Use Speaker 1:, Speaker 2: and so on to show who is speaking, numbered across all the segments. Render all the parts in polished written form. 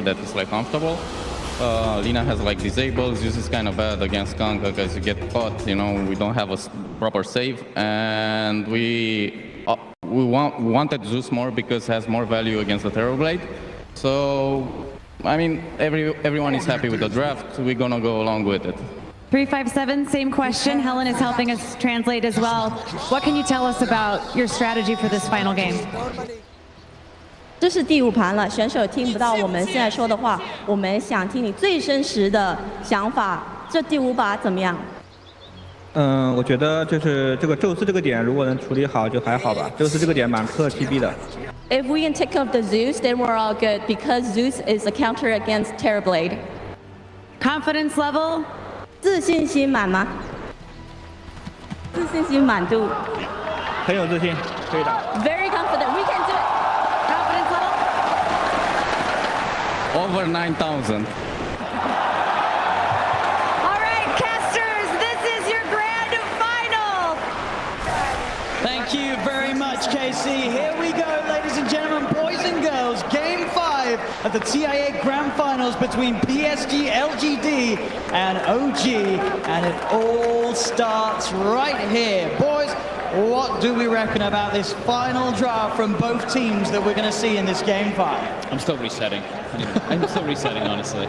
Speaker 1: that is like comfortable. Lina has like disables. Zeus is kind of bad against Kanka because you get caught. You know, we don't have a proper save, and we wanted Zeus more because it has more value against the Terrorblade. So, I mean, everyone is happy with the draft. We're gonna go along with it.
Speaker 2: 357, same question. Helen is helping us translate as well. What can you tell us about your strategy for this final game?
Speaker 3: 这是第5盘了，选手听不到我们现在说的话，我们想听你最真实的想法。这第5把怎么样？
Speaker 4: 我觉得就是这个宙斯这个点，如果能处理好就还好吧。宙斯这个点蛮克 TB 的。
Speaker 3: If we can take off the Zeus, then we're all good because Zeus is a counter against Terrorblade.
Speaker 2: Confidence level?
Speaker 3: 自信心满吗？自信心满度。
Speaker 4: 很有自信，可以的。
Speaker 3: Very confident. We can do it.
Speaker 1: Over 9,000.
Speaker 2: All right, casters, this is your grand final.
Speaker 5: Thank you very much, KC. Here we go, ladies and gentlemen, boys and girls. Game 5 of the TI8 Grand Finals between PSG.LGD and OG. And it all starts right here. Boys, what do we reckon about this final draft from both teams that we're going to see in this Game 5?
Speaker 6: I'm still resetting. I'm still resetting, honestly.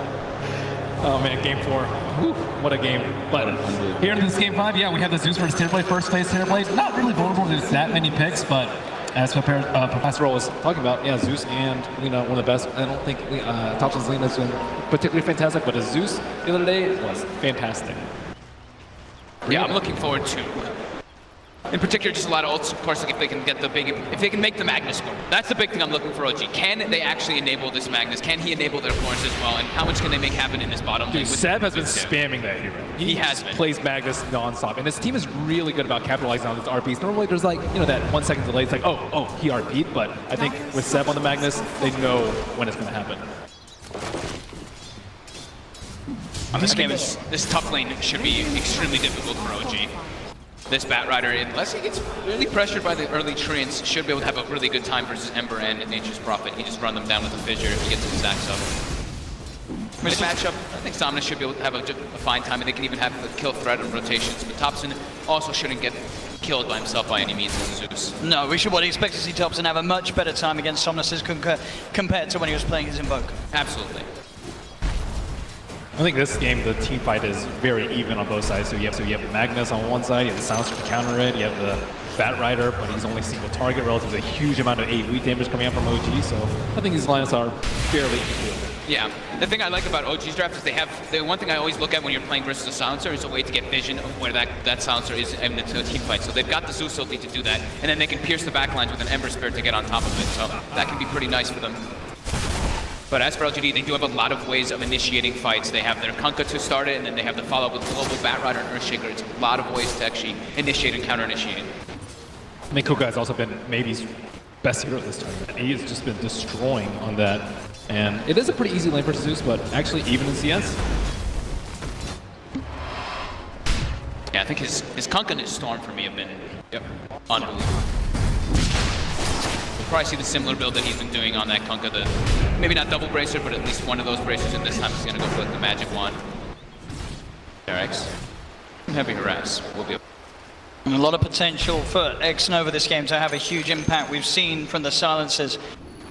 Speaker 7: Oh man, Game 4. Whew, what a game. But here in this Game 5, yeah, we have the Zeus versus Terrorblade, first place Terrorblade. Not really vulnerable to that many picks, but as Professor was talking about, yeah, Zeus and Lina, one of the best. I don't think Topson's Lina's been particularly fantastic, but Zeus the other day was fantastic.
Speaker 8: Yeah, I'm looking forward to, in particular, just a lot of ults, of course, like if they can get the big, if they can make the Magnus score. That's the big thing I'm looking for, OG. Can they actually enable this Magnus? Can he enable their cores as well? And how much can they make happen in this bottom lane?
Speaker 7: Dude, Seb has been spamming that hero.
Speaker 8: He has been.
Speaker 7: Plays Magnus nonstop, and his team is really good about capitalizing on his RPs. Normally, there's like, you know, that 1 second delay. It's like, oh, he RP'd, but I think with Seb on the Magnus, they know when it's going to happen.
Speaker 8: This game is, this top lane should be extremely difficult for OG. This Batrider, unless he gets really pressured by the early treants, should be able to have a really good time versus Ember and Nature's Prophet. He just run them down with a fissure if he gets his stacks up. For this matchup, I think Somnus should be able to have a fine time, and they can even have a kill threat of rotations. But Topson also shouldn't get killed by himself by any means as Zeus.
Speaker 5: No, we should expect to see Topson have a much better time against Somnus compared to when he was playing his Invoke.
Speaker 8: Absolutely.
Speaker 7: I think this game, the team fight is very even on both sides. So you have Magnus on one side, you have the Silencer to counter it, you have the Batrider, but he's only single target relative to a huge amount of AoE damage coming out from OG. So I think these lineups are fairly equal.
Speaker 8: Yeah, the thing I like about OG's draft is they have, the one thing I always look at when you're playing versus a Silencer is a way to get vision of where that Silencer is in the team fight. So they've got the Zeus ability to do that, and then they can pierce the backlines with an Ember Spirit to get on top of it. So that can be pretty nice for them. But as for LGD, they do have a lot of ways of initiating fights. They have their Kunkka to start it, and then they have the follow-up with Global Batrider and Earthshaker. It's a lot of ways to actually initiate and counter-initiate.
Speaker 7: I mean, Kunkka has also been maybe's best hero this time. He has just been destroying on that. And it is a pretty easy lane for Zeus, but actually even in CS.
Speaker 8: Yeah, I think his Kunkka and his Storm for me have been unbelievable. We'll probably see the similar build that he's been doing on that Kunkka, maybe not double bracer, but at least one of those bracers, and this time he's going to go for the magic wand. Jerax. Heavy harass will be
Speaker 5: And a lot of potential for xNova this game to have a huge impact. We've seen from the silencers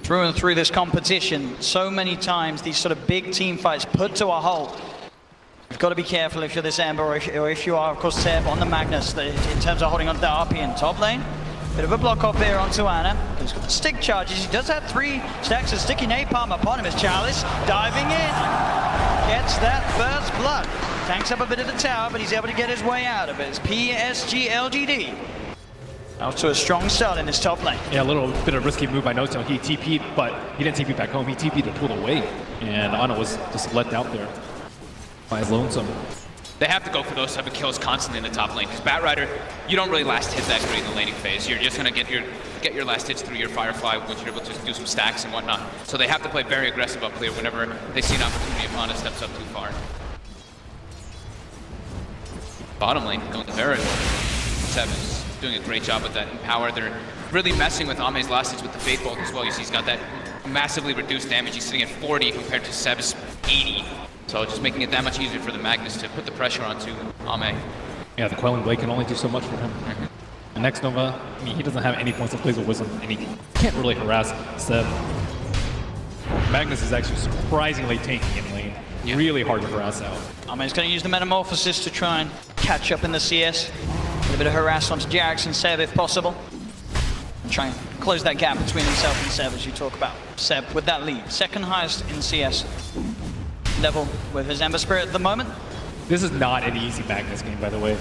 Speaker 5: through and through this competition so many times these sort of big team fights put to a halt. You've got to be careful if you're this Ember or if you are, of course, Seb on the Magnus in terms of holding on to the RP in top lane. Bit of a block off here onto Ana. He's got the stick charges. He does have 3 stacks of sticky napalm upon him as Chalice diving in. Gets that first blood. Tanks up a bit of the tower, but he's able to get his way out of it. It's PSG.LGD. Out to a strong start in this top lane.
Speaker 7: Yeah, a little bit of risky move by Notail. He TP'd, but he didn't TP back home. He TP'd to pull away. And Ana was just let out there by his lonesome.
Speaker 8: They have to go for those type of kills constantly in the top lane, because Batrider, you don't really last hit that great in the laning phase. You're just going to get your last hits through your Firefly, which you're able to do some stacks and whatnot. So they have to play very aggressive up clear whenever they see an opportunity if Ana steps up too far. Bottom lane, going to very well. Seb is doing a great job with that Empower. They're really messing with Ame's last hits with the Fate Bolt as well. You see he's got that massively reduced damage. He's sitting at 40 compared to Seb's 80. So just making it that much easier for the Magnus to put the pressure onto Ame.
Speaker 7: Yeah, the Quelling Blade can only do so much for him. And xNova, I mean, he doesn't have any points of plays with Wisdom, and he can't really harass Seb. Magnus is actually surprisingly tanky in lane.
Speaker 8: Yeah.
Speaker 7: Really hard to harass out.
Speaker 5: He's going to use the Metamorphosis to try and catch up in the CS. Get a bit of harass onto Jerax and Seb if possible. And try and close that gap between himself and Seb as you talk about. Seb with that lead, second highest in CS level with his Ember Spirit at the moment.
Speaker 7: This is not an easy Magnus game, by the way.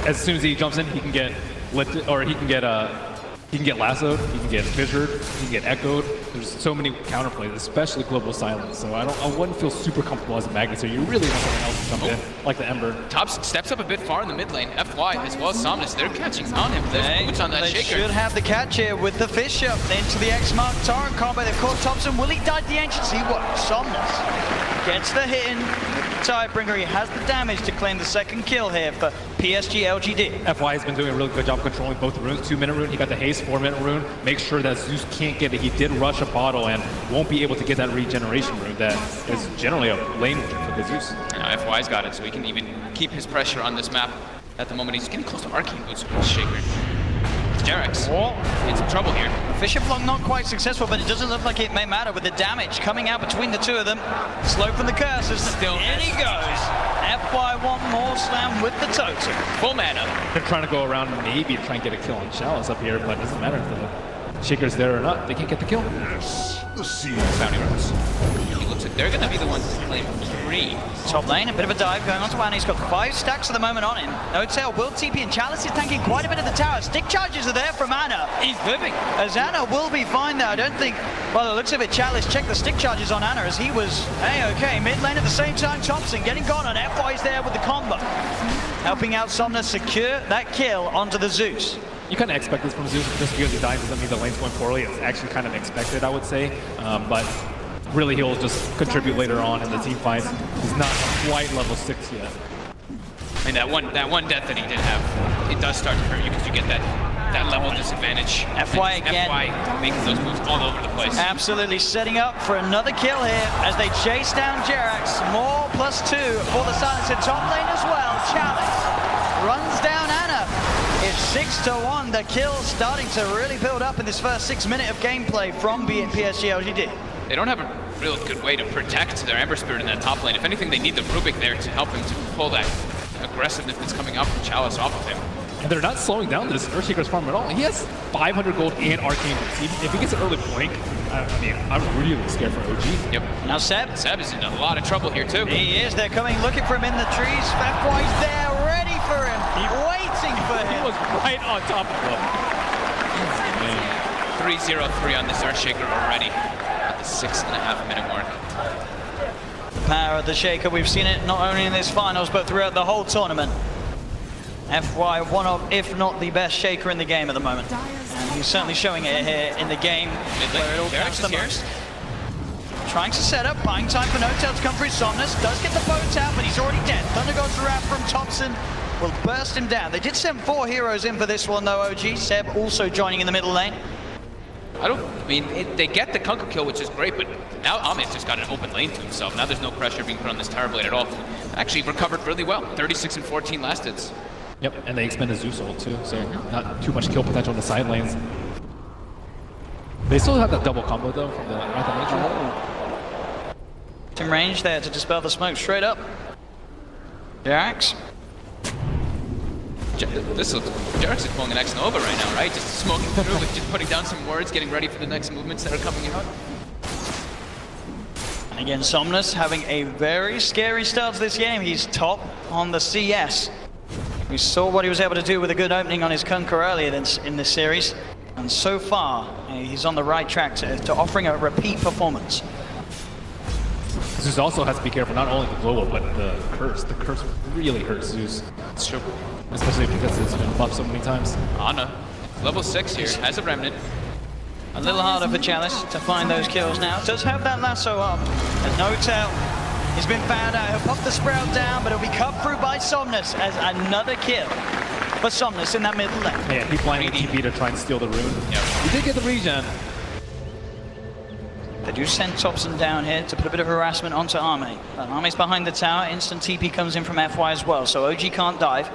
Speaker 7: As soon as he jumps in, he can get lifted, or he can get lassoed, he can get fissured, he can get echoed. There's so many counterplays, especially Global Silence. So I wouldn't feel super comfortable as a Magnus here. You really want someone else to jump in, like the Ember.
Speaker 8: Topson steps up a bit far in the mid lane. FY as well as Somnus, they're catching on him. There's boots on that
Speaker 5: they
Speaker 8: shaker.
Speaker 5: should have the catch here with the fish up into the X-Mark Torrent combo. They've caught Topson. Will he die to the Ancients? He won't. Somnus gets the hit in. Tidebringer, he has the damage to claim the second kill here for PSG.LGD.
Speaker 7: FY has been doing a really good job controlling both the runes. 2-minute rune, he got the haste, 4-minute rune. Make sure that Zeus can't get it. He did rush a bottle and won't be able to get that regeneration rune that is generally a lane win for the Zeus.
Speaker 8: Now FY's got it, so he can even keep his pressure on this map. At the moment, he's getting close to Arcane Boots with his shaker. Jerax in some trouble here.
Speaker 5: Fisher block not quite successful, but it doesn't look like it may matter with the damage coming out between the two of them. Slow from the curses.
Speaker 8: Still
Speaker 5: in he goes. FY one more slam with the totem.
Speaker 8: Full mana.
Speaker 7: They're trying to go around, maybe try and get a kill on Chalice up here, but it doesn't matter if the shaker's there or not. They can't get the kill.
Speaker 8: Bounty runs. He looks like they're going to be the ones to claim 3.
Speaker 5: Top lane, a bit of a dive going on to Anna. He's got 5 stacks at the moment on him. Notail will TP, and Chalice is tanking quite a bit of the tower. Stick charges are there from Anna. He's living. As Anna will be fine there. I don't think, by the looks of it, Chalice checked the stick charges on Anna as he was A-okay. Mid lane at the same time, Topson getting gone, and FY's there with the combo. Helping out Somnus secure that kill onto the Zeus.
Speaker 7: You kind of expect this from Zeus. Just because he dies doesn't mean the lane's going poorly. It's actually kind of expected, I would say. But really, he'll just contribute later on in the team fights. He's not quite level 6 yet.
Speaker 8: I mean, that one death that he did have, it does start to hurt you because you get that level disadvantage.
Speaker 5: FY again.
Speaker 8: FY making those moves all over the place.
Speaker 5: Absolutely setting up for another kill here as they chase down Jerax. More +2 for the Silence in top lane as well. Chalice runs down Anna. It's 6-1. The kills starting to really build up in this first 6 minutes of gameplay from PSG.LGD.
Speaker 8: They don't have a real good way to protect their Ember Spirit in that top lane. If anything, they need the Rubik there to help him to pull that aggressiveness that's coming up from Chalice off of him.
Speaker 7: And they're not slowing down this Earthshaker's farm at all. He has 500 gold and Arcane Boots. If he gets an early blink, I mean, I'm really scared for OG.
Speaker 8: Yep.
Speaker 5: Now Seb
Speaker 8: is in a lot of trouble here too.
Speaker 5: He is. They're coming looking for him in the trees. FY's there, ready for him, waiting for him.
Speaker 7: He was right on top of him.
Speaker 8: 3-0-3 on this Earthshaker already at the 6.5 minute mark.
Speaker 5: The power of the Shaker, we've seen it not only in this finals, but throughout the whole tournament. FY, one of, if not the best Shaker in the game at the moment. And he's certainly showing it here in the game where it all counts the most. Trying to set up, buying time for Notail to come through. Somnus does get the boat out, but he's already dead. Thunder God's Wrath from Topson will burst him down. They did send 4 heroes in for this one though, OG. Seb also joining in the middle lane.
Speaker 8: They get the Kunker kill, which is great, but now Amit's just got an open lane to himself. Now there's no pressure being put on this Tower Blade at all. Actually recovered really well. 36 and 14 last hits.
Speaker 7: Yep, and they expended Zeus ult too, so not too much kill potential on the side lanes. They still have that double combo though from the Wrath of Nature.
Speaker 5: In range there to dispel the smoke straight up. Jerax.
Speaker 8: Jerax is pulling an xNova right now, right? Just smoking through, but just putting down some words, getting ready for the next movements that are coming out.
Speaker 5: And again, Somnus having a very scary start to this game. He's top on the CS. We saw what he was able to do with a good opening on his Kunker earlier in this series. And so far, he's on the right track to offering a repeat performance.
Speaker 7: Zeus also has to be careful, not only the global, but the curse. The curse really hurts Zeus.
Speaker 8: It's true.
Speaker 7: Especially because it's been buffed so many times.
Speaker 8: Anna, level 6 here, has a Remnant.
Speaker 5: A little harder for Chalice to find those kills now. Does have that lasso up. And Notail, he's been found out. He'll pop the Sprout down, but it'll be cut through by Somnus as another kill for Somnus in that middle lane.
Speaker 7: Yeah, he blinded TP to try and steal the rune.
Speaker 8: Yep.
Speaker 7: He did get the regen.
Speaker 5: They do send Topson down here to put a bit of harassment onto Arme. Arme's behind the tower, instant TP comes in from FY as well, so OG can't dive.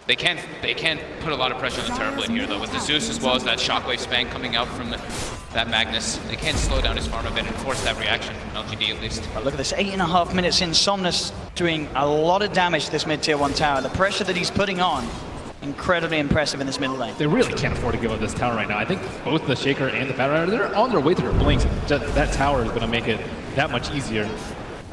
Speaker 8: They can't put a lot of pressure on the Terrorblade here though. With the Zeus as well as that Shockwave span coming out from that Magnus, they can't slow down his farm a bit and force that reaction from LGD at least.
Speaker 5: But look at this, 8.5 minutes in, Somnus doing a lot of damage to this mid-tier 1 tower. The pressure that he's putting on, incredibly impressive in this middle lane.
Speaker 7: They really can't afford to give up this tower right now. I think both the Shaker and the Battle Rider, they're on their way to their blinks. That tower is going to make it that much easier.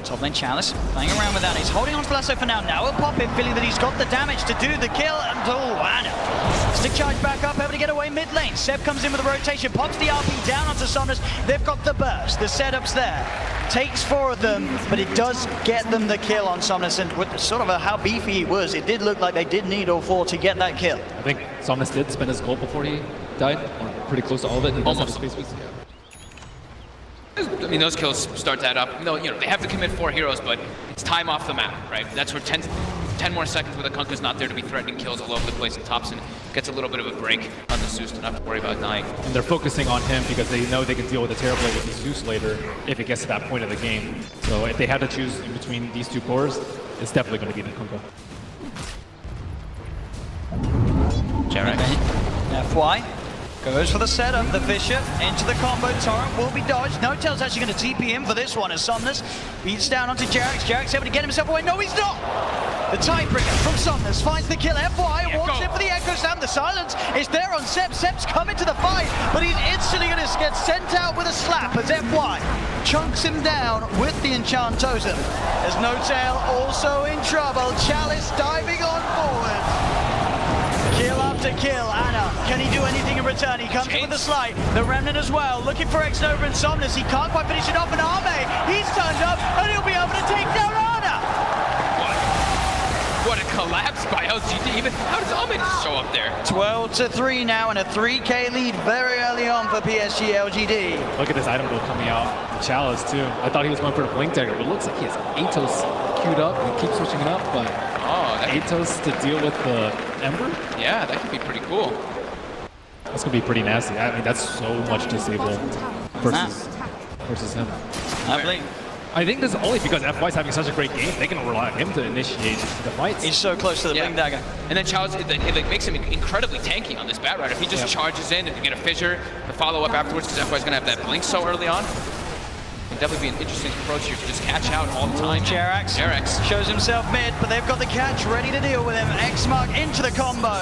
Speaker 5: Top lane Chalice playing around with that. He's holding on to Lasso for now. Now he'll pop it, feeling that he's got the damage to do the kill. And Anna. Stick charge back up, able to get away mid lane. Seb comes in with a rotation, pops the RP down onto Somnus. They've got the burst. The setup's there. Takes 4 of them, but it does get them the kill on Somnus. And with sort of how beefy he was, it did look like they did need all 4 to get that kill.
Speaker 7: I think Somnus did spend his gold before he died, or pretty close to all of it. He does have space boost.
Speaker 8: I mean, those kills start that up. No, you know, they have to commit 4 heroes, but it's time off the map, right? That's where 10 more seconds where the Kunkka's not there to be threatening kills all over the place, and Topson gets a little bit of a break on the Zeus to not have to worry about dying.
Speaker 7: And they're focusing on him because they know they can deal with the Terrorblade with the Zeus later if it gets to that point of the game. So if they had to choose in between these 2 cores, it's definitely going to be the Kunkka.
Speaker 5: Jerax. FY goes for the setup, the Fisher into the combo, Torrent will be dodged. Notail's actually going to TP in for this one as Somnus beats down onto Jerax. Jerax able to get himself away. No, he's not! The tiebreaker from Somnus finds the kill. FY walks in for the Echo Slam. The silence is there on Seb. Seb's coming to the fight, but he's instantly going to get sent out with a slap as FY chunks him down with the Enchant Totem. As Notail also in trouble. Chalice diving on forward. Kill after kill, Anna, can he do anything in return? He comes in with the slide, the Remnant as well, looking for xNova and Somnus, he can't quite finish it off, and Arme, he's turned up, and he'll be able to take down Anna!
Speaker 8: What a collapse by LGD, even, how does Arme just show up there?
Speaker 5: 12-3 now, and a 3K lead very early on for PSG.LGD.
Speaker 7: Look at this item build coming out, the Chalice too. I thought he was going for the Blink Dagger, but it looks like he has Atos queued up, and he keeps switching it up, but Atos to deal with the Ember?
Speaker 8: Yeah, that could be pretty cool.
Speaker 7: That's going to be pretty nasty. I mean, that's so much disable versus him. I think this is only because FY's having such a great game, they can rely on him to initiate the fights.
Speaker 5: He's so close to the Blink Dagger.
Speaker 8: And then Chalice, it makes him incredibly tanky on this Bat Rider. If he just charges in and you get a fissure, the follow-up afterwards, because FY's going to have that Blink so early on. It'd definitely be an interesting approach here to just catch out all the time.
Speaker 5: Jerax shows himself mid, but they've got the catch ready to deal with him. X-Mark into the combo.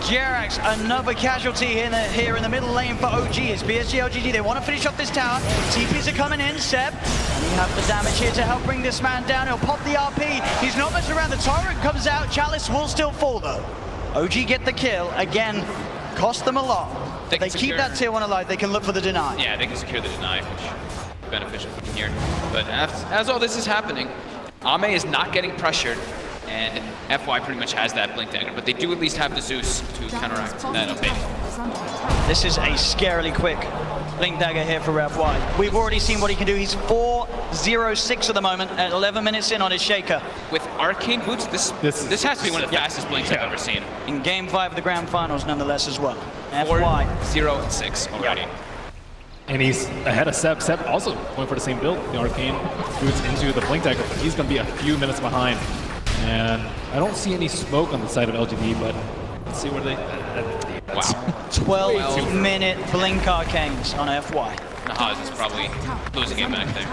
Speaker 5: Jerax, another casualty here in the middle lane for OG. It's PSG.LGD, they want to finish off this tower. TPs are coming in, Seb. And you have the damage here to help bring this man down. He'll pop the RP. He's not messing around. The Torrent comes out. Chalice will still fall though. OG get the kill. Again, cost them a lot. If they keep that tier 1 alive, they can look for the deny.
Speaker 8: Yeah, they can secure the deny, which is beneficial from here. But as all this is happening, Arme is not getting pressured. And FY pretty much has that Blink Dagger, but they do at least have the Zeus to counteract that update.
Speaker 5: This is a scarily quick Blink Dagger here for FY. We've already seen what he can do. He's 4-0-6 at the moment, at 11 minutes in on his Shaker.
Speaker 8: With Arcane Boots, this has to be one of the fastest Blinks I've ever seen.
Speaker 5: In Game 5 of the Grand Finals, nonetheless, as well.
Speaker 8: 4-0-6 already.
Speaker 7: And he's ahead of Seb. Seb also going for the same build. The Arcane Boots into the Blink Dagger, but he's going to be a few minutes behind. And I don't see any smoke on the side of LGD, but let's see where they...
Speaker 8: Wow.
Speaker 5: 12-minute Blink Arcanes on FY.
Speaker 8: Nahaz is probably losing it back there.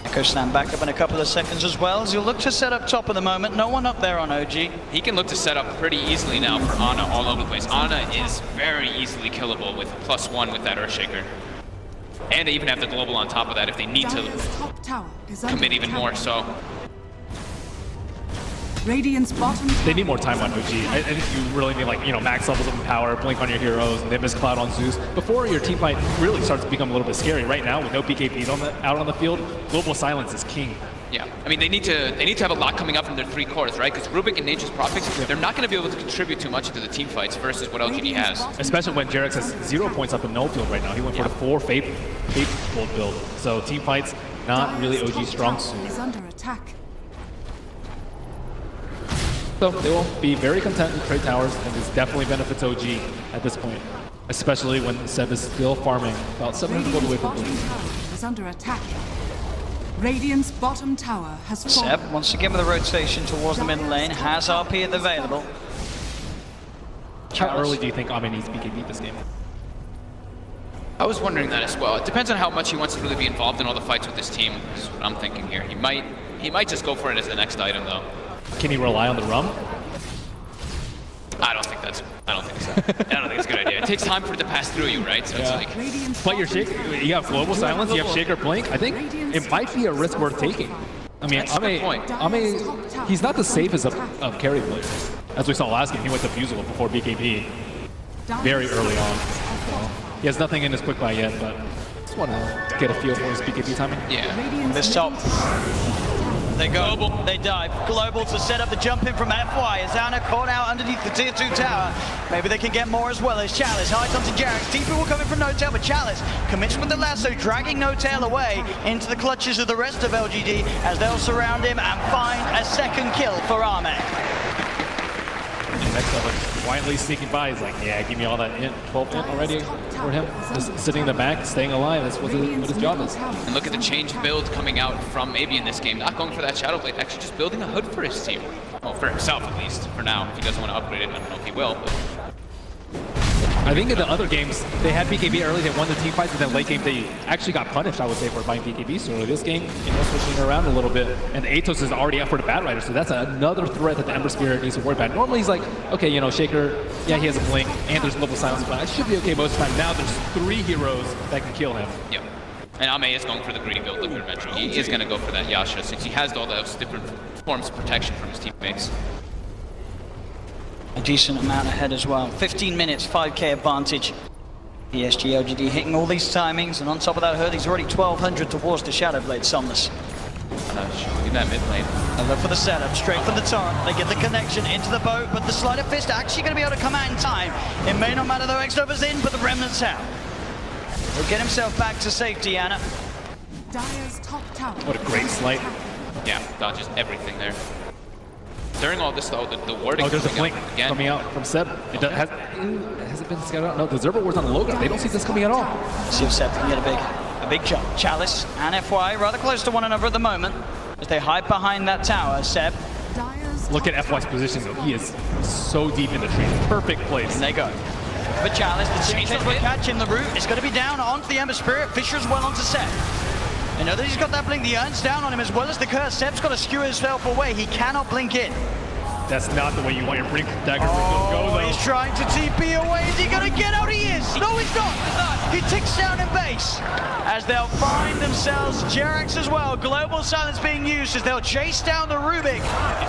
Speaker 5: Echo Slam back up in a couple of seconds as well, as he'll look to set up top at the moment. No one up there on OG.
Speaker 8: He can look to set up pretty easily now for Ana all over the place. Ana is very easily killable with +1 with that Earthshaker. And they even have the global on top of that if they need to commit even more, so.
Speaker 9: Radiant's bottom.
Speaker 7: They need more time on OG. I think you really need, like, you know, max levels of power, blink on your heroes, and Nimbus Cloud on Zeus before your team fight really starts to become a little bit scary. Right now, with no BKBs out on the field, global silence is king.
Speaker 8: Yeah, I mean, they need to have a lot coming up from their 3 cores, right? Because Rubik and Nature's Prophet, they're not going to be able to contribute too much into the team fights versus what LGD has.
Speaker 7: Especially when Jerax has 0 points up in no field right now. He went for the 4 Fate Bolt build. So team fights, not really OG strong suit.
Speaker 9: Is under attack.
Speaker 7: So they will be very content with trade towers, and this definitely benefits OG at this point. especially when Seb is still farming about 700 gold away
Speaker 9: Radiant's
Speaker 7: from
Speaker 9: bottom
Speaker 7: blue.
Speaker 9: tower is under attack. Radiant's bottom tower has fallen.
Speaker 5: Seb, once again with a rotation towards the middle lane, has RP available.
Speaker 7: How early do you think Ame needs BKB this game?
Speaker 8: I was wondering that as well. It depends on how much he wants to really be involved in all the fights with this team. That's what I'm thinking here. He might just go for it as the next item though.
Speaker 7: Can he rely on the rum?
Speaker 8: I don't think so. I don't think it's a good idea. It takes time for it to pass through you, right? So it's like,
Speaker 7: But your Shaker, you have Global Silence, you have Shaker Blink. I think it might be a risk worth taking. I mean,
Speaker 8: That's a good point.
Speaker 7: Ame, he's not the safest of carry players. As we saw last game, he went to Fusel before BKB very early on. So he has nothing in his quick buy yet, but just want to get a feel for his BKB timing.
Speaker 8: yeah.
Speaker 5: This top. They go, they dive. Global to set up the jump in from FY. As Anna caught out underneath the tier 2 tower. Maybe they can get more as well as Chalice. Hides onto Jerax. TP will come in from Notail, but Chalice commits with the lasso, dragging Notail away into the clutches of the rest of LGD as they'll surround him and find a second kill for Ame.
Speaker 7: Next level, quietly sneaking by. He's like, yeah, give me all that int, 12 int already for him. Just sitting in the back, staying alive. That's what his job is.
Speaker 8: And look at the change build coming out from maybe in this game. Not going for that Shadow Blade, actually just building a hood for his team. Well, for himself at least, for now. If he doesn't want to upgrade it, I don't know if he will. But
Speaker 7: I think in the other games, they had BKB early, they won the team fights, but then late game, they actually got punished, I would say, for buying BKB. So this game, switching it around a little bit, and Atos is already up for the Bat Rider, so that's another threat that the Ember Spirit needs to worry about. Normally, he's like, okay, Shaker, yeah, he has a blink, and there's Global Silence, but I should be okay most of the time. Now there's 3 heroes that can kill him.
Speaker 8: yep. And Ame is going for the greedy build, Liquid Adventure. He is going to go for that Yasha, since he has all those different forms of protection from his teammates.
Speaker 5: A decent amount ahead as well. 15 minutes, 5k advantage. PSG.LGD hitting all these timings, and on top of that hurt, he's already 1200 towards the Shadow Blade Somnus.
Speaker 8: In that mid lane.
Speaker 5: And look for the setup, straight from the torrent. They get the connection into the boat, but the Sleight of Fist actually going to be able to come out in time. It may not matter though, xNova's in, but the Remnant's out. He'll get himself back to safety, Anna.
Speaker 9: Dire's top tower.
Speaker 7: What a great slight.
Speaker 8: Yeah, dodges everything there. During all this though, the warding.
Speaker 7: Oh, there's a blink
Speaker 8: again.
Speaker 7: coming out from Seb. Has it been scouted out? No, the Zerber ward's on the logo. They don't see this coming at all.
Speaker 5: See if Seb can get a big jump. Chalice and FY rather close to one another at the moment as they hide behind that tower. Seb.
Speaker 9: Dire's
Speaker 7: Look at FY's position though. He is so deep in the tree. Perfect place.
Speaker 5: And they go. But Chalice, the change will catch him. The root is going to be down onto the Ember Spirit. Fisher as well onto Seb. You know that he's got that blink. The Urn's down on him as well as the curse. Seb's got to skewer himself away. He cannot blink in.
Speaker 7: That's not the way you want your blink dagger to go though.
Speaker 5: He's trying to TP away. Is he going to get out? He is. No, he's not. He ticks down in base as they'll find themselves Jerax as well. Global Silence being used as they'll chase down the Rubik.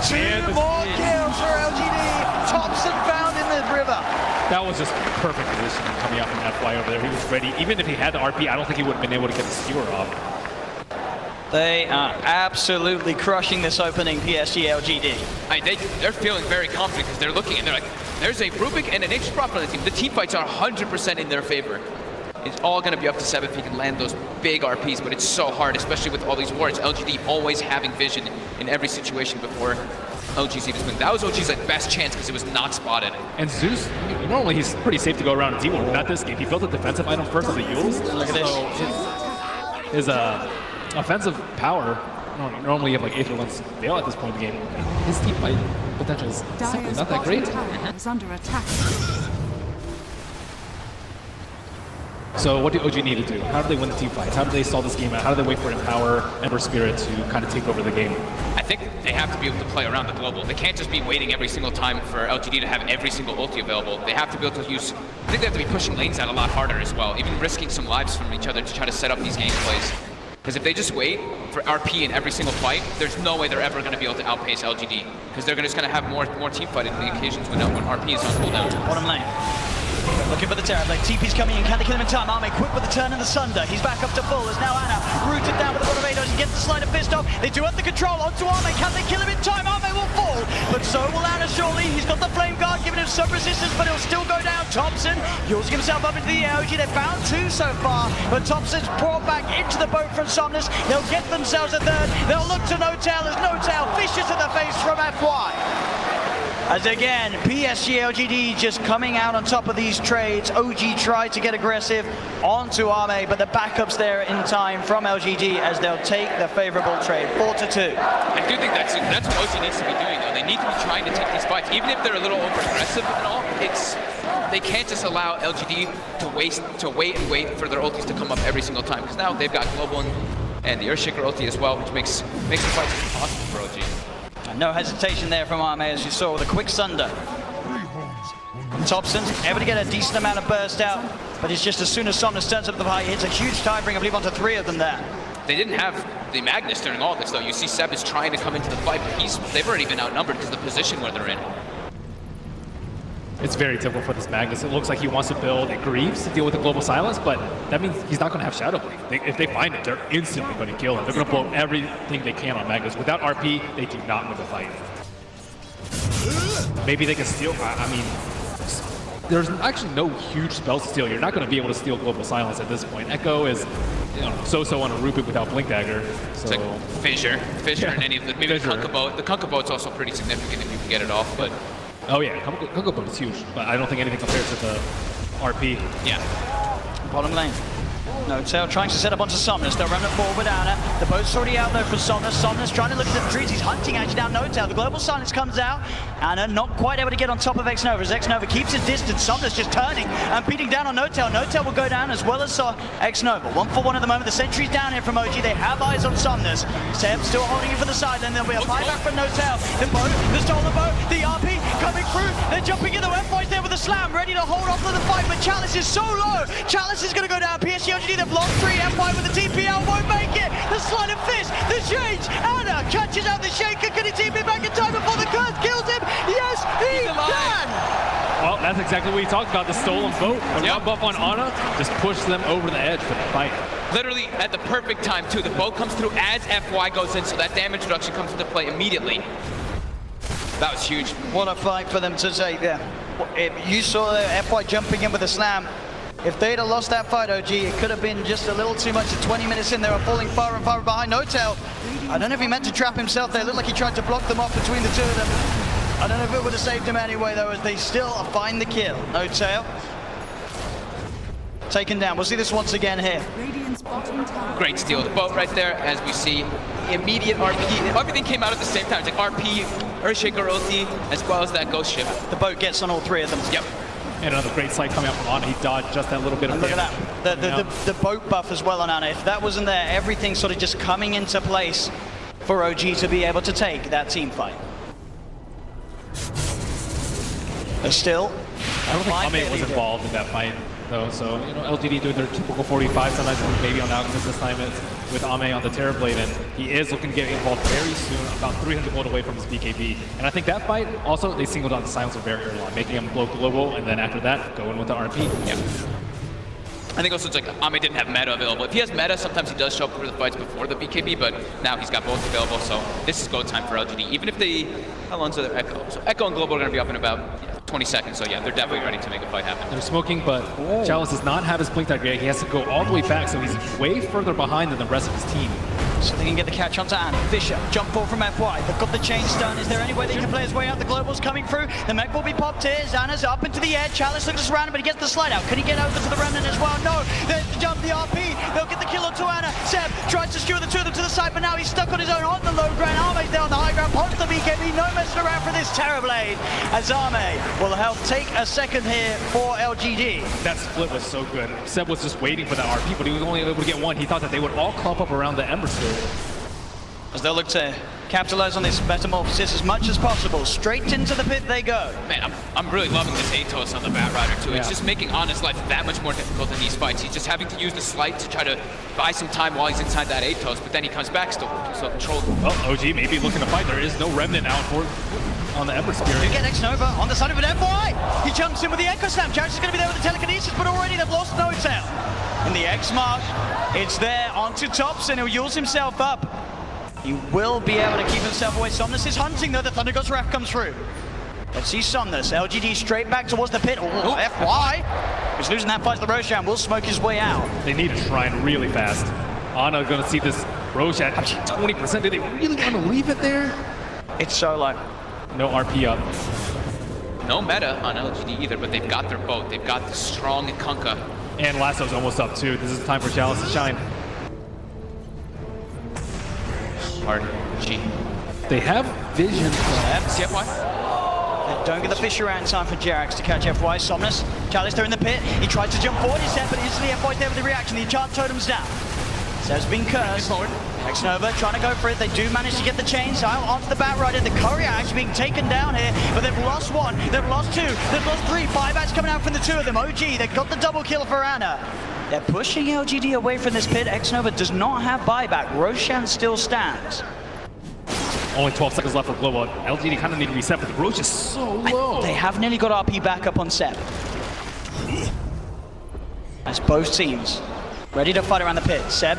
Speaker 5: 2 more kills for LGD. Topson found in the river.
Speaker 7: That was just perfect position coming out from FY over there. He was ready. Even if he had the RP, I don't think he would have been able to get the skewer off.
Speaker 5: They are absolutely crushing this opening PSG.LGD.
Speaker 8: They're feeling very confident because they're looking and they're like, there's a Rubik and an H-Prop on the team. The team fights are 100% in their favor. It's all going to be up to Seb if he can land those big RPs, but it's so hard, especially with all these wards. LGD always having vision in every situation before OG's even swing. That was OG's best chance because it was not spotted.
Speaker 7: And Zeus, normally he's pretty safe to go around and D1, but not this game. He built a defensive item first on the Yules.
Speaker 5: Look at this.
Speaker 7: His offensive power, normally you have Aether Lens fail at this point in the game. His team fight potential is simply not that great.
Speaker 9: is under attack.
Speaker 7: So what do OG need to do? How do they win the team fights? How do they solve this game out? How do they wait for Empower, Ember Spirit to kind of take over the game?
Speaker 8: I think they have to be able to play around the global. They can't just be waiting every single time for LGD to have every single ulti available. They have to be able to use, I think they have to be pushing lanes out a lot harder as well, even risking some lives from each other to try to set up these gameplays. Because if they just wait for RP in every single fight, there's no way they're ever going to be able to outpace LGD. Because they're just going to have more team fighting the occasions when RP is on cooldown.
Speaker 5: Bottom lane. Looking for the Terror Blade. TP's coming in. Can they kill him in time? Ame quick with the turn and the Sunder. He's back up to full as now Anna rooted down with the Motivator. He gets the Sleight of Fist off. They do have the control onto Ame. Can they kill him in time? Ame will fall. But so will Anna surely. He's got the Flame Guard giving him some resistance, but he'll still go down. Topson using himself up into the air. They found 2 so far, but Topson's brought back into the boat from Somnus. They'll get themselves a third. They'll look to Notail as Notail fishes in the face from FY. As again, PSG.LGD just coming out on top of these trades. OG tried to get aggressive onto Arme, but the backup's there in time from LGD as they'll take the favorable trade, 4-2.
Speaker 8: I do think that's what OG needs to be doing, though. They need to be trying to take these fights, even if they're a little over-aggressive and all. They can't just allow LGD to wait and wait for their ultis to come up every single time, because now they've got Global and the Earthshaker ulti as well, which makes the fights impossible for OG.
Speaker 5: And no hesitation there from Arme, as you saw with a quick Sunder. Topson able to get a decent amount of burst out, but it's just as soon as Somnus turns up the fight, he hits a huge tiebreaker, I believe, onto 3 of them there.
Speaker 8: They didn't have the Magnus during all this, though. You see Seb is trying to come into the fight, but they've already been outnumbered because of the position where they're in.
Speaker 7: It's very typical for this Magnus. It looks like he wants to build a Greaves to deal with the global silence, but that means he's not going to have Shadow Blade. If they find it, they're instantly going to kill him. They're going to blow everything they can on Magnus. Without RP, they do not win the fight. Maybe they can steal. I mean, there's actually no huge spells to steal. You're not going to be able to steal global silence at this point. Echo is, so-so on a Rupik without Blink Dagger. So
Speaker 8: it's like Fissure and any of the maybe Fissure. The Kunkka Boat. The Kunkka Boat's also pretty significant if you can get it off, but.
Speaker 7: Oh yeah, Kunkka Boat is huge, but I don't think anything compares to the RP.
Speaker 8: Yeah.
Speaker 5: Bottom lane. Notail trying to set up onto Somnus. They'll run it forward with Anna. The boat's already out there for Somnus. Somnus trying to look at the trees. He's hunting actually down Notail. The global silence comes out. Anna not quite able to get on top of xNova as xNova keeps his distance. Somnus just turning and beating down on Notail. Notail will go down as well as xNova. 1-for-1 at the moment. The sentry's down here from OG. They have eyes on Somnus. Seb still holding it for the side. Then there'll be a buyback from Notail. The boat, the stolen boat, the RP coming through. They're jumping in. The F-Boys there with a slam, ready to hold off to the fight. But Chalice is so low. Chalice is going to go down. PSG.LGD, they've lost 3. F5 with the TPL won't make it. The sleight of fist, the change. Anna catches out the shaker. Can he TP back in time before the curse kills him? Yes, he can.
Speaker 7: Well, that's exactly what you talked about. The stolen boat. The run buff on Anna just pushed them over the edge for the fight.
Speaker 8: Literally at the perfect time too. The boat comes through as FY goes in, so that damage reduction comes into play immediately. That was huge.
Speaker 5: What a fight for them to take there. You saw FY jumping in with a slam. If they'd have lost that fight, OG, it could have been just a little too much. At 20 minutes in, they were falling far and far behind. Notail, I don't know if he meant to trap himself there. It looked like he tried to block them off between the two of them. I don't know if it would have saved him anyway, though, as they still find the kill. Notail taken down. We'll see this once again here.
Speaker 8: Great steal. The boat right there, as we see. Immediate RP. Everything came out at the same time. It's like RP, Earthshaker ulti, as well as that Ghost Ship.
Speaker 5: The boat gets on all 3 of them.
Speaker 8: Yep.
Speaker 7: And another great sight coming out from Anna. He dodged just that little bit of
Speaker 5: damage. Look at that. The boat buff as well on Anna. If that wasn't there, everything sort of just coming into place for OG to be able to take that team fight. But still,
Speaker 7: I don't think Ame was involved in that fight, though. So, LGD doing their typical 45, sometimes maybe on the Alchemist assignments with Ame on the Terrorblade, and he is looking to get involved very soon, about 300 gold away from his BKB. And I think that fight, also, they singled out the Silencer very early on, making him blow global, and then after that, go in with the RP.
Speaker 8: Yeah. I think also it's like Ame didn't have meta available. If he has meta, sometimes he does show up for the fights before the BKB, but now he's got both available, so this is go time for LGD. Even if they, how long's their Echo? So Echo and Global are going to be up in about 20 seconds, so yeah, they're definitely ready to make a fight happen.
Speaker 7: They're smoking, but Chalice does not have his Blink Dagger yet. He has to go all the way back, so he's way further behind than the rest of his team.
Speaker 5: So they can get the catch onto Anna. Fisher, jump ball from FY. They've got the chain stun. Is there any way they can play his way out? The Global's coming through. The mech will be popped here. Xana's up into the air. Chalice looks around, but he gets the slide out. Can he get over to the Remnant as well? No. There's the jump, the RP. They'll get the kill onto Anna. Seb tries to skewer the 2 of them to the side, but now he's stuck on his own on the low ground. Arme's there on the high ground. Pops the BKB. No messing around for this Terrorblade. As Arme will help take a second here for LGD.
Speaker 7: That split was so good. Seb was just waiting for the RP, but he was only able to get one. He thought that they would all clump up around the Ember Spirit.
Speaker 5: As they'll look to capitalize on this metamorphosis as much as possible. Straight into the pit they go.
Speaker 8: Man, I'm really loving this Atos on the Bat Rider too. Yeah. It's just making Anna's life that much more difficult in these fights. He's just having to use the Slight to try to buy some time while he's inside that Atos, but then he comes back still controlled.
Speaker 7: Well, OG maybe looking to fight. There is no Remnant out for on the Ember Spirit.
Speaker 5: You get xNova on the side of an FY. He jumps in with the Echo Slam. Jerax is going to be there with the telekinesis, but already they've lost Notail. In the X mark, it's there onto Topson, who yields himself up. He will be able to keep himself away. Somnus is hunting though. The Thunder Ghost Wrath comes through. Let's see Somnus. LGD straight back towards the pit. Oh, FY. He's losing that fight to the Roshan. Will smoke his way out.
Speaker 7: They need a shrine really fast. Anna going to see this Roshan. 20%. Do they really want to leave it there?
Speaker 5: It's so low.
Speaker 7: No RP up.
Speaker 8: no meta on LGD either, but they've got their boat. They've got the strong Kunkka.
Speaker 7: And Lasso's almost up too. This is the time for Chalice to shine.
Speaker 8: Hard G.
Speaker 7: They have vision.
Speaker 5: See FY? Don't get the fish around in time for Jerax to catch FY. Somnus, Chalice, they're in the pit. He tries to jump forward, he's set, but instantly FY's there with the reaction. The enchant totem's down. Seb's been cursed. xNova trying to go for it. They do manage to get the chainsaw onto the Batrider. The courier actually being taken down here, but they've lost one, they've lost two, they've lost three. Buybacks coming out from the two of them. OG, they've got the double kill for Ana. They're pushing LGD away from this pit. xNova does not have buyback. Roshan still stands.
Speaker 7: Only 12 seconds left for Global. LGD kind of need to reset, but the Roach is so low.
Speaker 5: They have nearly got RP back up on Seb. That's both teams ready to fight around the pit. Seb,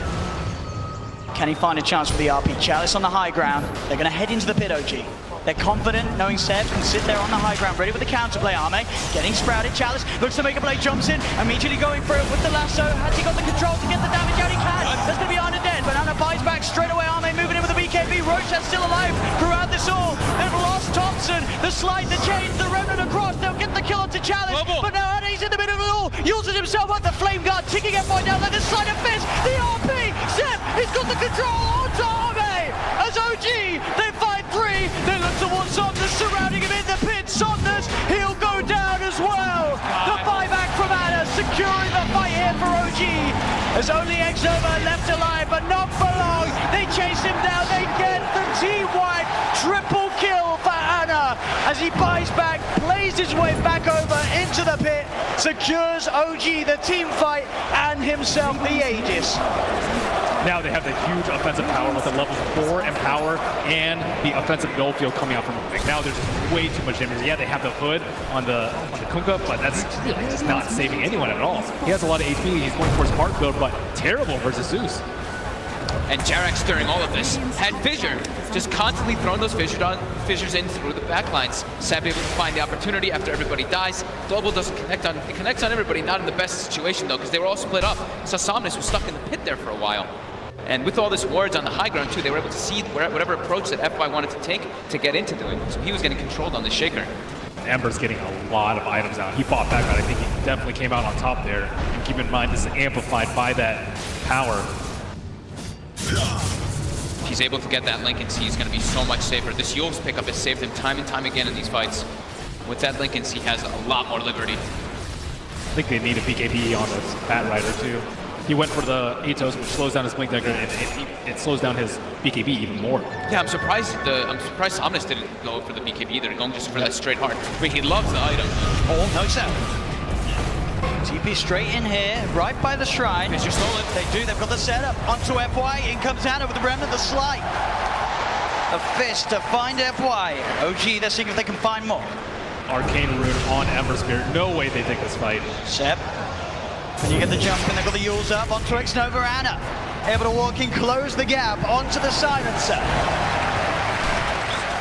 Speaker 5: can he find a chance for the RP? Chalice on the high ground. They're going to head into the pit, OG. They're confident, knowing Seb can sit there on the high ground, ready with the counterplay. Arme getting sprouted. Chalice looks to make a play, jumps in, immediately going for it with the lasso. Has he got the control to get the damage out? He can. That's going to be Ana dead, but Ana buys back straight away. Arme moving in with the BKB. Roshan's still alive throughout this all. They've lost Topson. The slide, the change, the remnant across. They'll get the kill onto Chalice, but now Ana's in the middle of it all. Uses himself up the flame guard, ticking FY down like a sleight of fist. The RP, Seb, he's got the control onto Arme. As OG, they fight three. They look towards Somnus, surrounding him in the pit. Somnus, he'll go down as well. The buyback from Ana, securing the fight here for OG. There's only xNova left alive, but not for long. They chase him down, they get the team-wide triple kill for Ana as he buys back, plays his way back over into the pit, secures OG the team fight and himself the Aegis.
Speaker 7: Now they have the huge offensive power with the level 4 and power and the offensive goal field coming out from him. Like now there's just way too much damage. Yeah, they have the hood on the Kunkka, but that's really just not saving anyone at all. He has a lot of HP, he's going for his heart code, but terrible versus Zeus.
Speaker 8: And Jerax during all of this had Fissure, just constantly throwing those fissures in through the backlines. Seb able to find the opportunity after everybody dies. Global doesn't connect on, it connects on everybody, not in the best situation though, because they were all split up. So Somnus was stuck in the pit there for a while. And with all this wards on the high ground too, they were able to see whatever approach that FY wanted to take to get into doing. So he was getting controlled on the Shaker.
Speaker 7: Ember's getting a lot of items out. He fought back, but I think he definitely came out on top there. And keep in mind, this is amplified by that power.
Speaker 8: If he's able to get that Lincoln C, he's going to be so much safer. This Yule's pickup has saved him time and time again in these fights. With that Lincoln C, he has a lot more liberty.
Speaker 7: I think they need a BKB on this Batrider too. He went for the Atos, which slows down his Blink Dagger, and it slows down his BKB even more.
Speaker 8: Yeah, I'm surprised Somnus didn't go for the BKB either, going just for that straight hard. But he loves the item.
Speaker 5: Oh, no sound. TP straight in here, right by the shrine.
Speaker 8: Fissure stolen.
Speaker 5: They do, they've got the setup onto FY. In comes Ana with the remnant, the slide. A fist to find FY. OG, they're seeing if they can find more.
Speaker 7: Arcane Rune on Ember Spirit. No way they take this fight.
Speaker 5: Seb. And you get the jump, and they've got the Yules up onto xNova. Ana able to walk in, close the gap onto the silencer.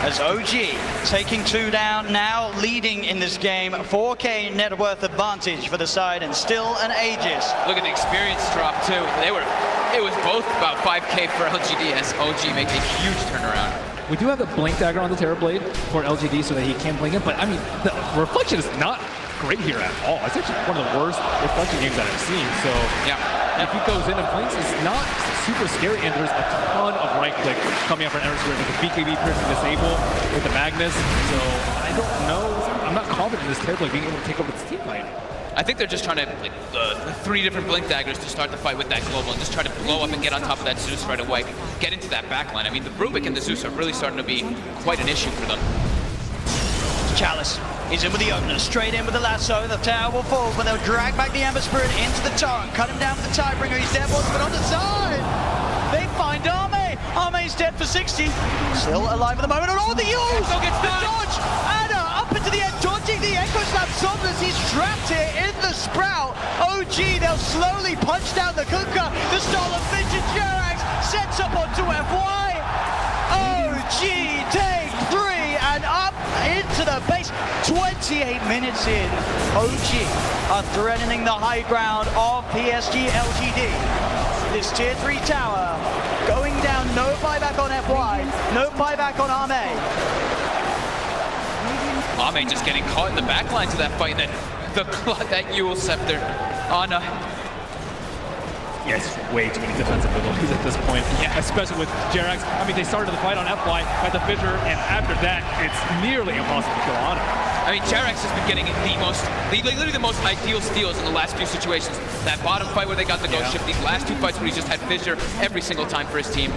Speaker 5: As OG taking two down, now leading in this game. 4K net worth advantage for the side, and still an Aegis.
Speaker 8: Look at the experience drop too. It was both about 5K for LGD as OG makes a huge turnaround.
Speaker 7: We do have the Blink Dagger on the Terrorblade for LGD so that he can blink it, but I mean, the reflection is not great here at all. It's actually one of the worst reflection games that I've seen. So
Speaker 8: yeah,
Speaker 7: if he goes in and blinks, it's not super scary, and there's a ton of right click coming up from Ember Spirit with the BKB piercing disable with the Magnus. So I don't know. I'm not confident in this Terrorblade being able to take over this team fight.
Speaker 8: I think they're just trying to, like, the 3 different Blink Daggers to start the fight with that Global and just try to blow up and get on top of that Zeus right away, get into that backline. I mean, the Rubik and the Zeus are really starting to be quite an issue for them.
Speaker 5: Chalice, he's in with the opener, straight in with the lasso. The tower will fall, but they'll drag back the Ember Spirit into the torrent, cut him down with the Tidebringer. He's dead once, but on the side, they find Arme. Arme's dead for 60, still alive at the moment. And all the Yules, the dodge, Ana up into the end, dodging the Echo Slap. Somnus, he's trapped here in the Sprout. OG, they'll slowly punch down the Kunkka. The stolen Vici, Jerax sets up onto FY. OG take 3 and up into the base. 28 minutes in, OG are threatening the high ground of PSG.LGD. This tier 3 tower going down, no buyback on FY, no buyback on Arme.
Speaker 8: Ame just getting caught in the back lines of that fight, and then that Yule Scepter on
Speaker 7: Yes, way too many defensive abilities at this point. Yeah, especially with Jerax. I mean, they started the fight on FY at the Fissure, and after that, it's nearly impossible to kill Ana.
Speaker 8: I mean, Jerax has been getting literally the most ideal steals in the last few situations. That bottom fight where they got the ghost shift, these last two fights where he just had Fissure every single time for his team.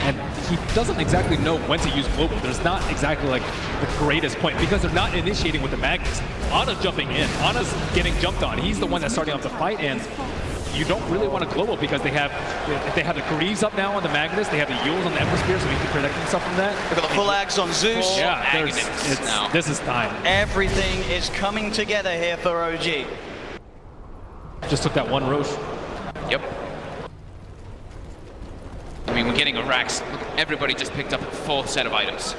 Speaker 7: And he doesn't exactly know when to use global. There's not exactly like the greatest point because they're not initiating with the Magnus. Ana's jumping in. Ana's getting jumped on. He's the one that's starting off the fight, and you don't really want to global because they have the Greaves up now on the Magnus. They have the Yules on the Ember Spear, so he can protect himself from that.
Speaker 5: We've got the full ags on Zeus.
Speaker 7: Yeah, this is time.
Speaker 5: Everything is coming together here for OG.
Speaker 7: Just took that one Roche.
Speaker 8: Yep. I mean, we're getting a Rax. Look, everybody just picked up a full set of items.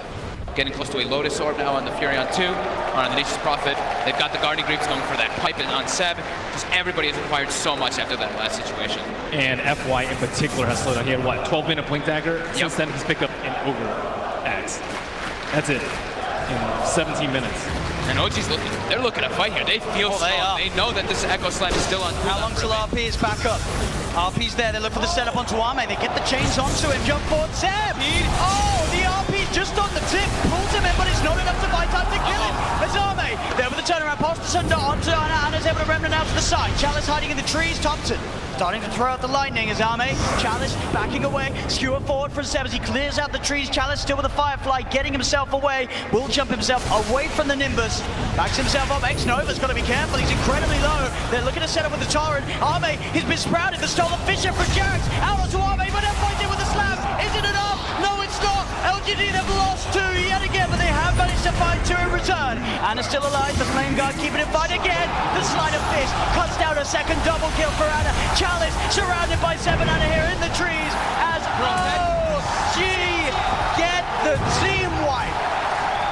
Speaker 8: Getting close to a Lotus Orb now on the Furion 2, on the Nature's Prophet. They've got the Guardian Greaves going for that pipe on Seb. Just everybody has acquired so much after that last situation.
Speaker 7: And FY in particular has slowed down. He had what, 12-minute Blink Dagger? Since then, he's picked up an Ogre Axe. That's it. In 17 minutes.
Speaker 8: And OG's they're looking to fight here. They feel strong. They know that this Echo Slam is still on.
Speaker 5: How long till RP is back up? RP's there. They look for the setup onto Ame. They get the chains onto him. Jump forward, Seb. Oh, the RP just on the tip. Pulls him in, but it's not enough to buy time to kill him. As Ame there with the turnaround pass to Sunder onto Ana. Ana's able to remnant out to the side. Chalice hiding in the trees. Topson starting to throw out the lightning as Ame. Chalice backing away. Skewer forward from Seb as he clears out the trees. Chalice still with a Firefly, getting himself away. Will jump himself away from the Nimbus. Backs himself up. xNova's got to be careful. He's incredibly low. They're looking to set up with the Torrent. Ame, he's been sprouted. The stolen Fissure from Jerax. Out onto Ame, but FY's in with the slam. Is it enough? No, it's not. LGD, they've lost two yet again, but they have managed to find two in return. Anna's still alive. The Flame Guard keeping it fight again. The Sleight of Fist cuts down a second double kill for Ana. Chalice surrounded by 7 Ana here in the trees as OG get the team wipe.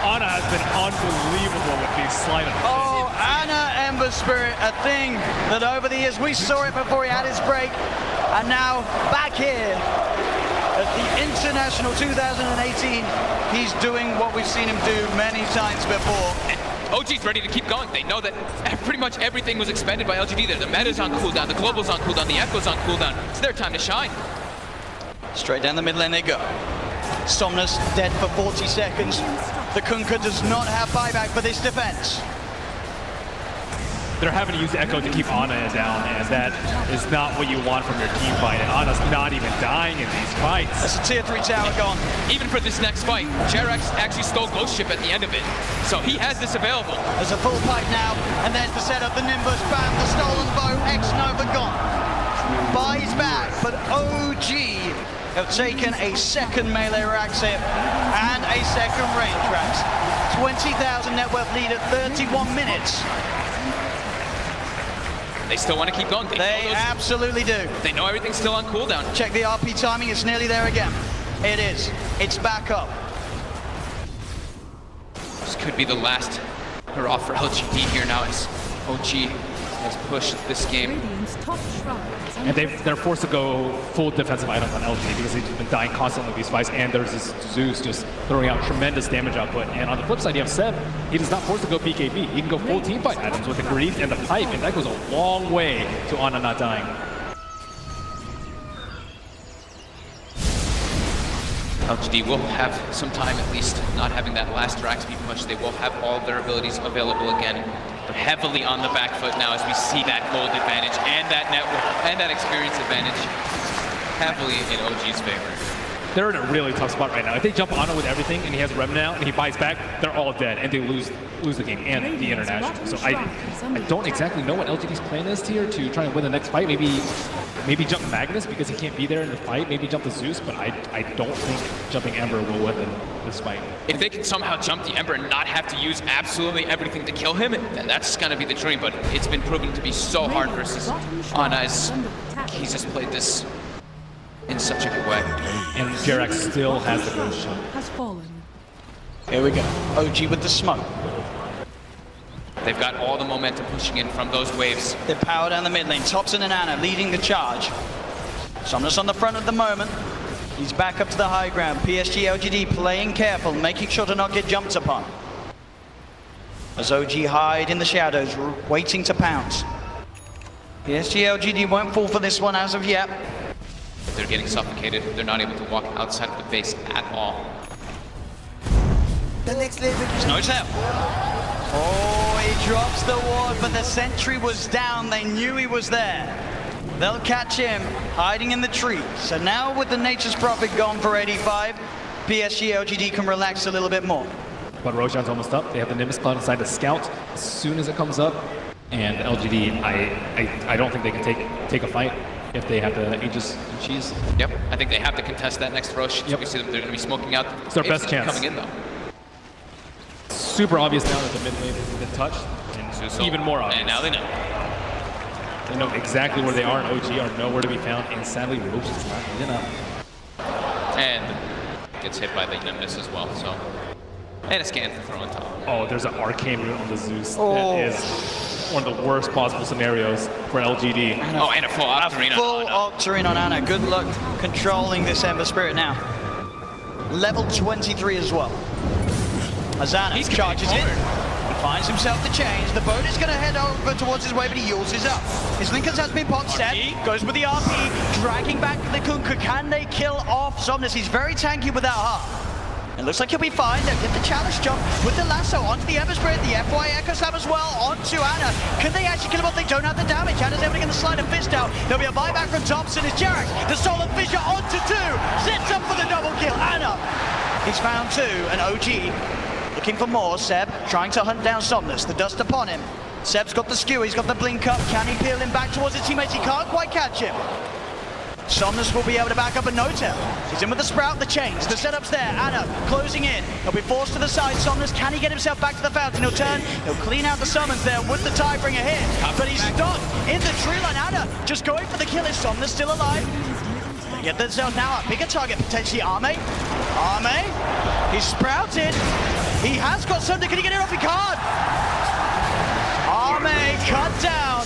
Speaker 7: Ana has been unbelievable with these Sleight of Fist.
Speaker 5: Oh, Ana Ember Spirit, a thing that over the years we saw it before he had his break, and now back here at the International 2018, he's doing what we've seen him do many times before.
Speaker 8: OG's ready to keep going. They know that pretty much everything was expended by LGD there. The meta's on cooldown, the global's on cooldown, the echo's on cooldown. It's their time to shine.
Speaker 5: Straight down the mid lane they go. Somnus dead for 40 seconds. The Kunkka does not have buyback for this defense.
Speaker 7: They're having to use Echo to keep Ana down, and that is not what you want from your team fight. And Ana's not even dying in these fights.
Speaker 5: That's a tier 3 tower gone.
Speaker 8: Even for this next fight, Jerax actually stole Ghost Ship at the end of it. So he has this available.
Speaker 5: There's a full pipe now, and there's the setup. The Nimbus, bam, the stolen bow, xNova gone. Buys back, but OG have taken a second melee Rax hit and a second range Rax. 20,000 net worth lead at 31 minutes.
Speaker 8: They still want to keep going.
Speaker 5: They absolutely do.
Speaker 8: They know everything's still on cooldown.
Speaker 5: Check the RP timing, it's nearly there again. It is. It's back up.
Speaker 8: This could be the last hurrah for LGD here now as OG has pushed this game.
Speaker 7: And they're forced to go full defensive items on LG because they've been dying constantly in these fights, and there's this Zeus just throwing out tremendous damage output. And on the flip side, you have Seb. He is not forced to go BKB. He can go full team fight items with the Greaves and the Pipe, and that goes a long way to Ana not dying.
Speaker 8: LGD will have some time at least not having that last Rax be pushed. They will have all their abilities available again. They're heavily on the back foot now as we see that gold advantage and that network and that experience advantage heavily in OG's favor.
Speaker 7: They're in a really tough spot right now. If they jump Ana with everything and he has Remnant out and he buys back, they're all dead and they lose the game and the international. So I don't exactly know what LGD's plan is here to try and win the next fight. Maybe jump Magnus because he can't be there in the fight. Maybe jump the Zeus, but I don't think jumping Ember will win this fight.
Speaker 8: If they can somehow jump the Ember and not have to use absolutely everything to kill him, then that's going to be the dream. But it's been proven to be so hard versus Ana as he's just played this in such a good way.
Speaker 7: And Jerax still has the ghost shot.
Speaker 5: Here we go. OG with the smoke.
Speaker 8: They've got all the momentum pushing in from those waves.
Speaker 5: They power down the mid lane. Topson and Ana leading the charge. Somnus on the front at the moment. He's back up to the high ground. PSG.LGD playing careful, making sure to not get jumped upon. As OG hide in the shadows, waiting to pounce. PSG.LGD won't fall for this one as of yet.
Speaker 8: They're getting suffocated. They're not able to walk outside of the base at all.
Speaker 5: There's no tell. Oh, he drops the ward, but the sentry was down. They knew he was there. They'll catch him hiding in the tree. So now with the Nature's Prophet gone for 85, PSG.LGD can relax a little bit more.
Speaker 7: But Roshan's almost up. They have the Nimbus Cloud inside the scout. As soon as it comes up, and LGD, I don't think they can take a fight if they have the Aegis and Cheese.
Speaker 8: Yep, I think they have to contest that next Rosh. Yep. We see them, they're going to be smoking out.
Speaker 7: It's their best chance.
Speaker 8: Coming in though.
Speaker 7: Super obvious now that the mid lane has been touched, and
Speaker 8: so,
Speaker 7: even more obvious.
Speaker 8: And now they know.
Speaker 7: They know exactly where they are, and OG are nowhere to be found, and sadly, Roshan's not getting up.
Speaker 8: And gets hit by the Nimbus as well, so. And a scan for throwing top.
Speaker 7: Oh, there's an arcane root on the Zeus. That is one of the worst possible scenarios for LGD.
Speaker 8: Oh, and a full Octarine on
Speaker 5: Full Octarine on Ana. Good luck controlling this Ember Spirit now. Level 23 as well. As Ana charges in. He finds himself the change. The boat is going to head over towards his way, but he yules up. His Linkers has been popped. Seb goes with the RP, dragging back the Kunkka. Can they kill off Somnus? He's very tanky without heart. It looks like he'll be fine. They'll get the Chalice jump with the lasso onto the Ember Spirit, the FY Echo Slam as well onto Ana. Can they actually kill him off? They don't have the damage. Ana's able to get the slide and fist out. There'll be a buyback from Topson as Jerax, the Solar Fissure onto 2, sets up for the double kill. Ana, he's found 2, and OG looking for more. Seb trying to hunt down Somnus, the dust upon him. Seb's got the skew, he's got the blink up. Can he peel him back towards his teammates? He can't quite catch him. Somnus will be able to back up a Notail. He's in with the Sprout, the chains, the setup's there. Ana closing in. He'll be forced to the side. Somnus, can he get himself back to the fountain? He'll turn, he'll clean out the summons there with the Tidebringer hit. But he's stuck in the tree line. Ana just going for the kill. Is Somnus still alive? They get themselves now a bigger target, potentially Arme. Arme, he's sprouted. He has got something. Can he get it off? He can't. Arme cut down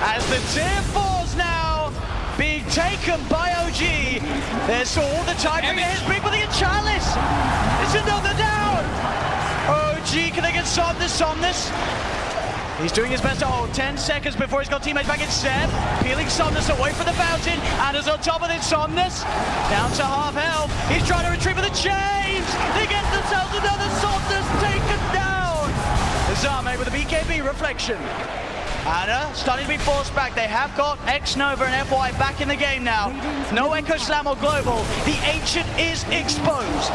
Speaker 5: as the tier 4's now being taken by OG. There's all the time. His big, but they get Chalice. It's another down. OG, can they get Somnus? He's doing his best to hold. 10 seconds before he's got teammates back in. Seb peeling Somnus away from the fountain. Ana's on top of it. Somnus down to half health. He's trying to retrieve with the chains. They get themselves another Somnus taken down. Zame with a BKB reflection. Ana starting to be forced back. They have got xNova and FY back in the game now. No Echo Slam or Global. The Ancient is exposed.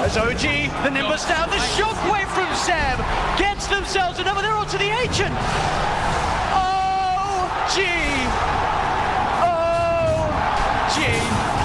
Speaker 5: As OG, the Nimbus down, the shockwave from Seb gets themselves another. They're onto the Ancient. OG. OG.